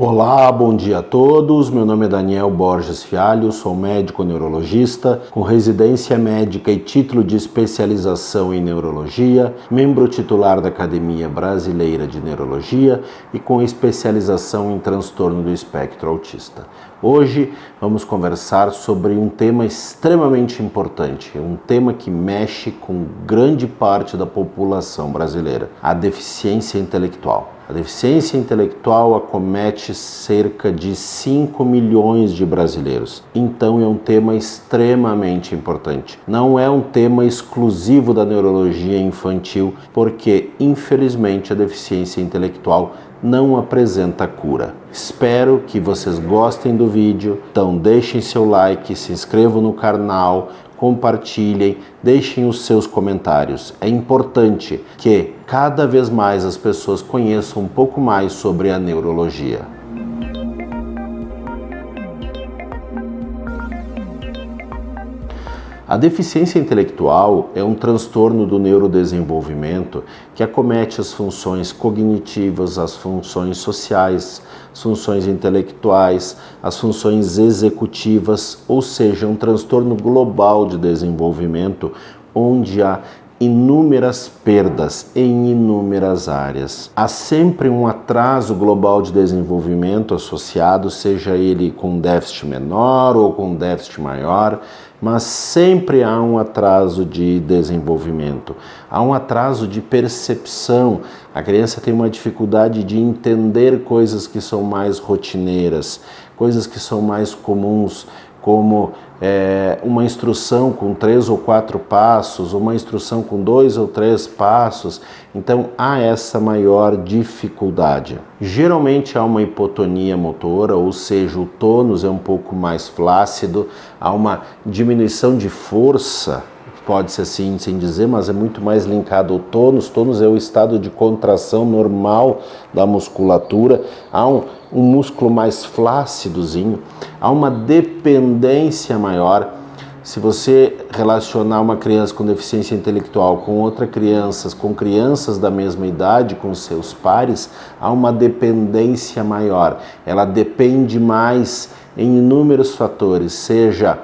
Olá, bom dia a todos. Meu nome é Daniel Borges Fialho, sou médico neurologista com residência médica e título de especialização em neurologia, membro titular da Academia Brasileira de Neurologia e com especialização em transtorno do espectro autista. Hoje vamos conversar sobre um tema extremamente importante, um tema que mexe com grande parte da população brasileira, a deficiência intelectual. A deficiência intelectual acomete cerca de 5 milhões de brasileiros. Então é um tema extremamente importante. Não é um tema exclusivo da neurologia infantil, porque infelizmente a deficiência intelectual não apresenta cura. Espero que vocês gostem do vídeo, então deixem seu like, se inscrevam no canal, compartilhem, deixem os seus comentários. É importante que cada vez mais as pessoas conheçam um pouco mais sobre a neurologia. A deficiência intelectual é um transtorno do neurodesenvolvimento que acomete as funções cognitivas, as funções sociais, as funções intelectuais, as funções executivas, ou seja, um transtorno global de desenvolvimento onde há inúmeras perdas em inúmeras áreas. Há sempre um atraso global de desenvolvimento associado, seja ele com déficit menor ou com déficit maior, mas sempre há um atraso de desenvolvimento, há um atraso de percepção. A criança tem uma dificuldade de entender coisas que são mais rotineiras, coisas que são mais comuns, como uma instrução com 3 ou 4 passos, uma instrução com 2 ou 3 passos. Então há essa maior dificuldade. Geralmente há uma hipotonia motora, ou seja, o tônus é um pouco mais flácido, há uma diminuição de força, pode-se assim sem dizer, mas é muito mais linkado ao tônus. Tônus é o estado de contração normal da musculatura. Há um músculo mais flácidozinho, há uma dependência maior. Se você relacionar uma criança com deficiência intelectual com outra criança, com crianças da mesma idade, com seus pares, há uma dependência maior. Ela depende mais em inúmeros fatores, seja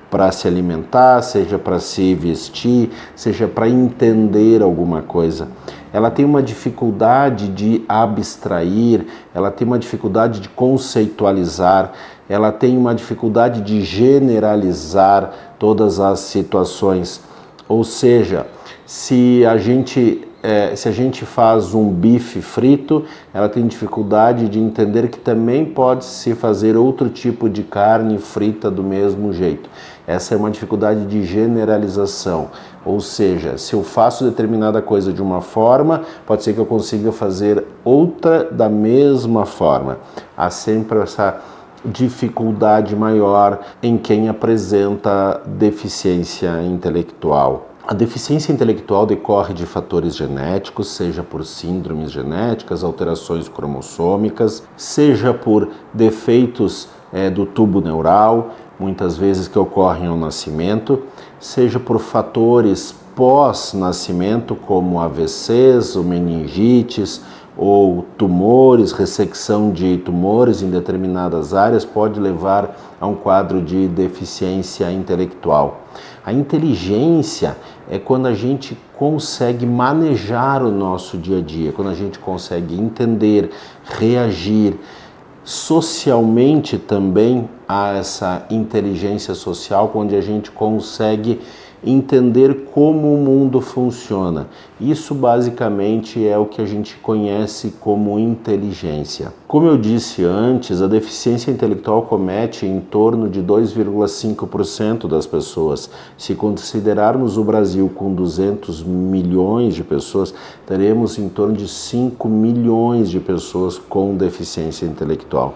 para se alimentar, seja para se vestir, seja para entender alguma coisa. Ela tem uma dificuldade de abstrair, ela tem uma dificuldade de conceitualizar, ela tem uma dificuldade de generalizar todas as situações. Ou seja, se a gente faz um bife frito, ela tem dificuldade de entender que também pode-se fazer outro tipo de carne frita do mesmo jeito. Essa é uma dificuldade de generalização. Ou seja, se eu faço determinada coisa de uma forma, pode ser que eu consiga fazer outra da mesma forma. Há sempre essa dificuldade maior em quem apresenta deficiência intelectual. A deficiência intelectual decorre de fatores genéticos, seja por síndromes genéticas, alterações cromossômicas, seja por defeitos do tubo neural, muitas vezes que ocorrem ao nascimento, seja por fatores pós-nascimento, como AVCs ou meningites, ou tumores, ressecção de tumores em determinadas áreas pode levar a um quadro de deficiência intelectual. A inteligência é quando a gente consegue manejar o nosso dia a dia, quando a gente consegue entender, reagir. Socialmente também há essa inteligência social, onde a gente consegue entender como o mundo funciona. Isso basicamente é o que a gente conhece como inteligência. Como eu disse antes, a deficiência intelectual comete em torno de 2,5% das pessoas. Se considerarmos o Brasil com 200 milhões de pessoas, teremos em torno de 5 milhões de pessoas com deficiência intelectual.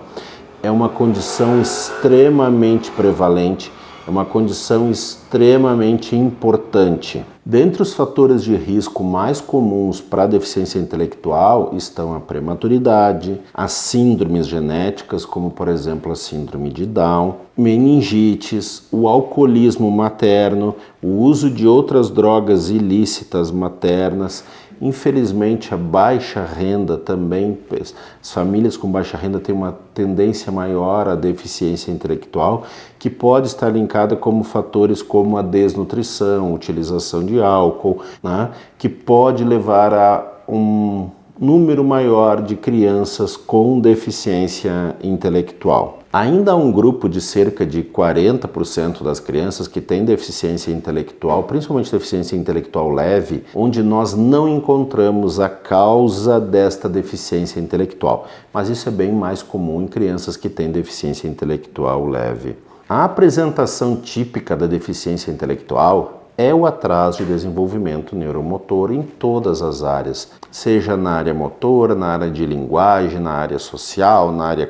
É uma condição extremamente prevalente, é uma condição extremamente importante. Dentre os fatores de risco mais comuns para a deficiência intelectual estão a prematuridade, as síndromes genéticas, como por exemplo a síndrome de Down, meningites, o alcoolismo materno, o uso de outras drogas ilícitas maternas Infelizmente, a baixa renda também, as famílias com baixa renda têm uma tendência maior à deficiência intelectual, que pode estar linkada como fatores como a desnutrição, utilização de álcool, né, que pode levar a um número maior de crianças com deficiência intelectual. Ainda há um grupo de cerca de 40% das crianças que têm deficiência intelectual, principalmente deficiência intelectual leve, onde nós não encontramos a causa desta deficiência intelectual. Mas isso é bem mais comum em crianças que têm deficiência intelectual leve. A apresentação típica da deficiência intelectual é o atraso de desenvolvimento neuromotor em todas as áreas, seja na área motora, na área de linguagem, na área social, na área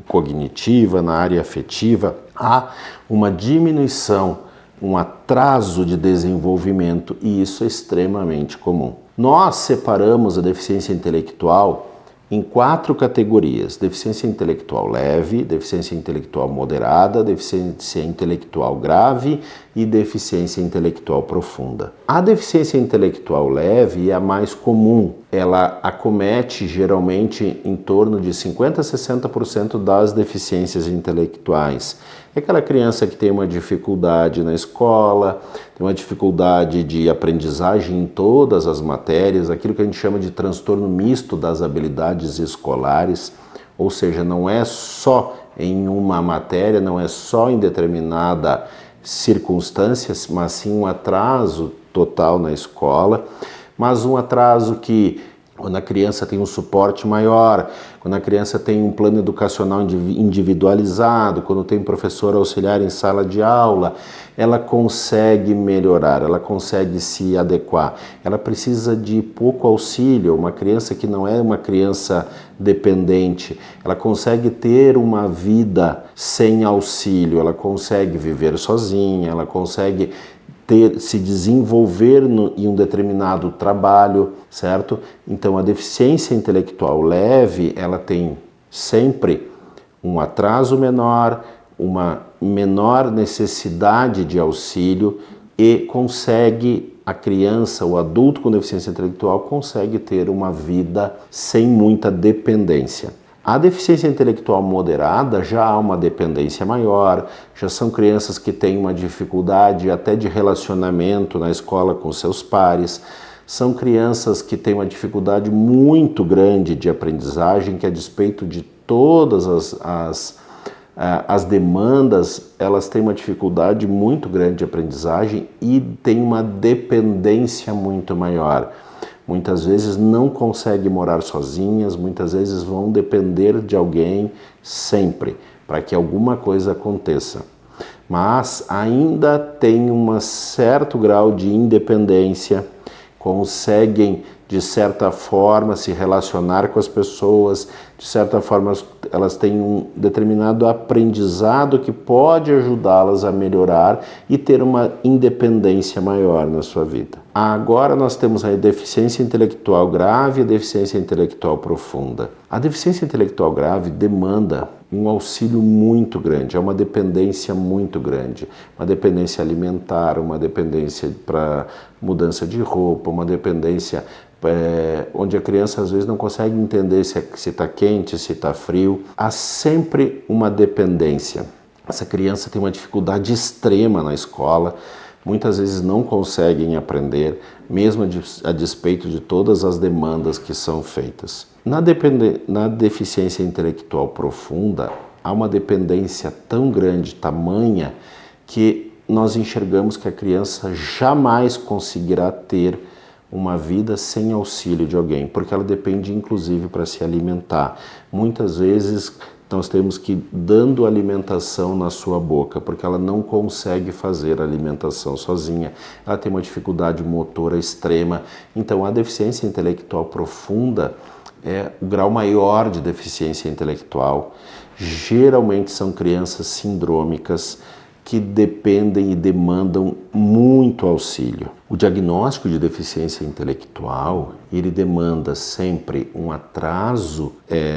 cognitiva, na área afetiva. Há uma diminuição, um atraso de desenvolvimento e isso é extremamente comum. Nós separamos a deficiência intelectual em 4 categorias: deficiência intelectual leve, deficiência intelectual moderada, deficiência intelectual grave e deficiência intelectual profunda. A deficiência intelectual leve é a mais comum. Ela acomete geralmente em torno de 50% a 60% das deficiências intelectuais. É aquela criança que tem uma dificuldade na escola, tem uma dificuldade de aprendizagem em todas as matérias, aquilo que a gente chama de transtorno misto das habilidades escolares, ou seja, não é só em uma matéria, não é só em determinada circunstância, mas sim um atraso total na escola, mas um atraso que quando a criança tem um suporte maior, quando a criança tem um plano educacional individualizado, quando tem um professor auxiliar em sala de aula, ela consegue melhorar, ela consegue se adequar. Ela precisa de pouco auxílio. Uma criança que não é uma criança dependente, ela consegue ter uma vida sem auxílio, ela consegue viver sozinha, ela consegue se desenvolver em um determinado trabalho, certo? Então a deficiência intelectual leve, ela tem sempre um atraso menor, uma menor necessidade de auxílio e consegue, a criança, o adulto com deficiência intelectual consegue ter uma vida sem muita dependência. A deficiência intelectual moderada já há uma dependência maior, já são crianças que têm uma dificuldade até de relacionamento na escola com seus pares, são crianças que têm uma dificuldade muito grande de aprendizagem, que a despeito de todas as demandas, elas têm uma dificuldade muito grande de aprendizagem e têm uma dependência muito maior. Muitas vezes não conseguem morar sozinhas, muitas vezes vão depender de alguém sempre, para que alguma coisa aconteça. Mas ainda tem um certo grau de independência, conseguem de certa forma se relacionar com as pessoas, de certa forma elas têm um determinado aprendizado que pode ajudá-las a melhorar e ter uma independência maior na sua vida. Agora nós temos a deficiência intelectual grave e a deficiência intelectual profunda. A deficiência intelectual grave demanda um auxílio muito grande, é uma dependência muito grande, uma dependência alimentar, uma dependência para mudança de roupa, uma dependência onde a criança às vezes não consegue entender se está quente, se está frio. Há sempre uma dependência. Essa criança tem uma dificuldade extrema na escola, muitas vezes não conseguem aprender, mesmo a despeito de todas as demandas que são feitas. Na deficiência intelectual profunda, há uma dependência tão grande, tamanha, que nós enxergamos que a criança jamais conseguirá ter uma vida sem auxílio de alguém, porque ela depende inclusive para se alimentar. Muitas vezes nós temos que ir dando alimentação na sua boca, porque ela não consegue fazer a alimentação sozinha. Ela tem uma dificuldade motora extrema. Então a deficiência intelectual profunda é o grau maior de deficiência intelectual. Geralmente são crianças sindrômicas que dependem e demandam muito auxílio. O diagnóstico de deficiência intelectual, ele demanda sempre um atraso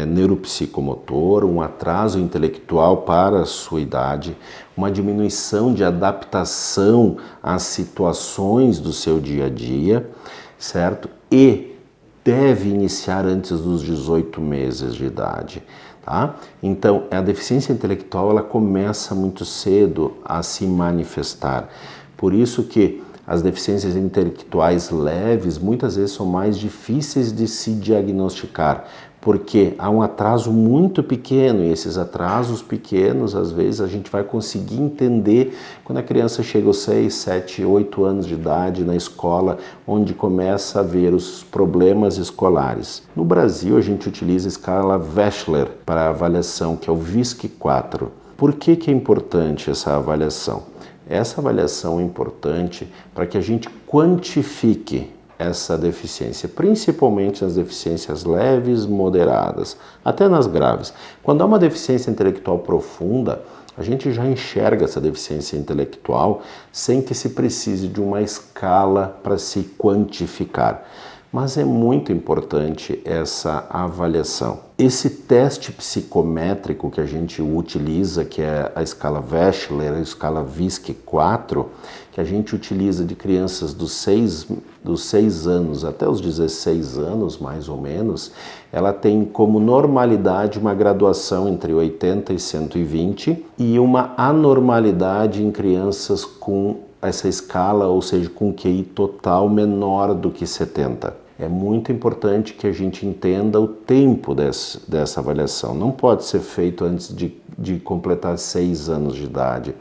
neuropsicomotor, um atraso intelectual para a sua idade, uma diminuição de adaptação às situações do seu dia a dia, certo? E deve iniciar antes dos 18 meses de idade. Tá? Então, a deficiência intelectual ela começa muito cedo a se manifestar. Por isso que as deficiências intelectuais leves muitas vezes são mais difíceis de se diagnosticar, porque há um atraso muito pequeno, e esses atrasos pequenos, às vezes, a gente vai conseguir entender quando a criança chega aos 6, 7, 8 anos de idade na escola, onde começa a ver os problemas escolares. No Brasil, a gente utiliza a escala Wechsler para a avaliação, que é o VISC-4. Por que é importante essa avaliação? Essa avaliação é importante para que a gente quantifique essa deficiência, principalmente nas deficiências leves, moderadas, até nas graves. Quando há uma deficiência intelectual profunda, a gente já enxerga essa deficiência intelectual sem que se precise de uma escala para se quantificar. Mas é muito importante essa avaliação. Esse teste psicométrico que a gente utiliza, que é a escala Wechsler, a escala VISC-4, que a gente utiliza de crianças dos 6 anos até os 16 anos, mais ou menos, ela tem como normalidade uma graduação entre 80 e 120 e uma anormalidade em crianças com essa escala, ou seja, com QI total menor do que 70. É muito importante que a gente entenda o tempo dessa avaliação. Não pode ser feito antes de completar 6 anos de idade.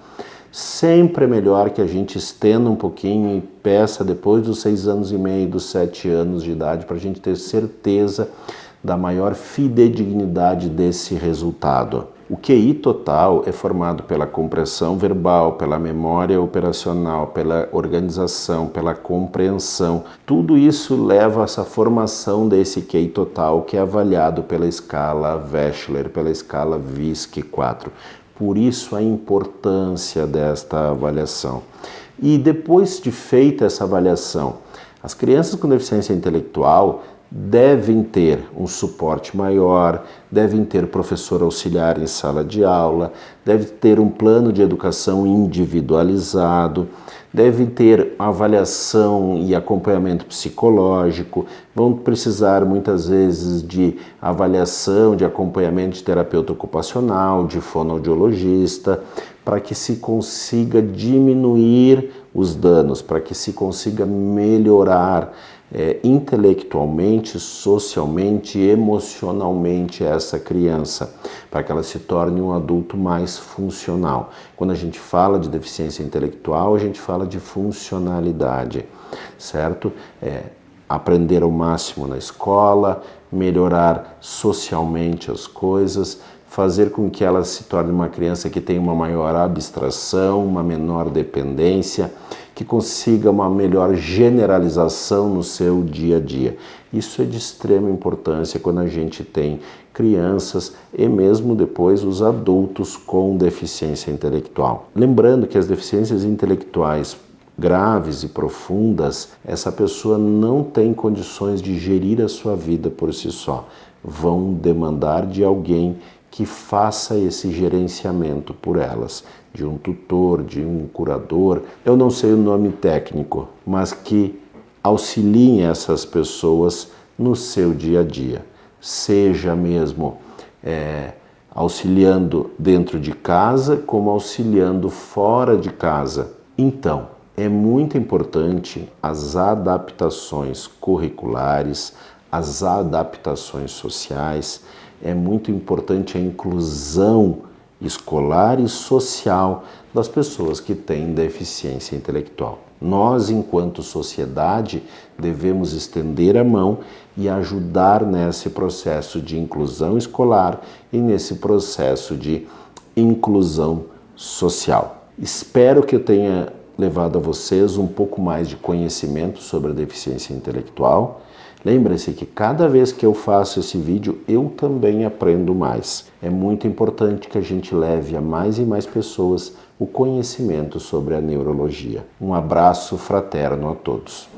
Sempre é melhor que a gente estenda um pouquinho e peça depois dos 6 anos e meio, dos 7 anos de idade, para a gente ter certeza da maior fidedignidade desse resultado. O QI total é formado pela compreensão verbal, pela memória operacional, pela organização, pela compreensão. Tudo isso leva a essa formação desse QI total, que é avaliado pela escala Wechsler, pela escala VISC-4. Por isso a importância desta avaliação. E depois de feita essa avaliação, as crianças com deficiência intelectual devem ter um suporte maior, devem ter professor auxiliar em sala de aula, devem ter um plano de educação individualizado, devem ter avaliação e acompanhamento psicológico, vão precisar muitas vezes de avaliação, de acompanhamento de terapeuta ocupacional, de fonoaudiologista, para que se consiga diminuir os danos, para que se consiga melhorar intelectualmente, socialmente e emocionalmente essa criança, para que ela se torne um adulto mais funcional. Quando a gente fala de deficiência intelectual, a gente fala de funcionalidade, certo? Aprender ao máximo na escola, melhorar socialmente as coisas, fazer com que ela se torne uma criança que tenha uma maior abstração, uma menor dependência, que consiga uma melhor generalização no seu dia a dia. Isso é de extrema importância quando a gente tem crianças e mesmo depois os adultos com deficiência intelectual. Lembrando que as deficiências intelectuais graves e profundas, essa pessoa não tem condições de gerir a sua vida por si só. Vão demandar de alguém que faça esse gerenciamento por elas, de um tutor, de um curador, eu não sei o nome técnico, mas que auxiliem essas pessoas no seu dia a dia, seja mesmo auxiliando dentro de casa, como auxiliando fora de casa. Então, é muito importante as adaptações curriculares, as adaptações sociais, é muito importante a inclusão escolar e social das pessoas que têm deficiência intelectual. Nós, enquanto sociedade, devemos estender a mão e ajudar nesse processo de inclusão escolar e nesse processo de inclusão social. Espero que eu tenha levado a vocês um pouco mais de conhecimento sobre a deficiência intelectual. Lembre-se que cada vez que eu faço esse vídeo, eu também aprendo mais. É muito importante que a gente leve a mais e mais pessoas o conhecimento sobre a neurologia. Um abraço fraterno a todos.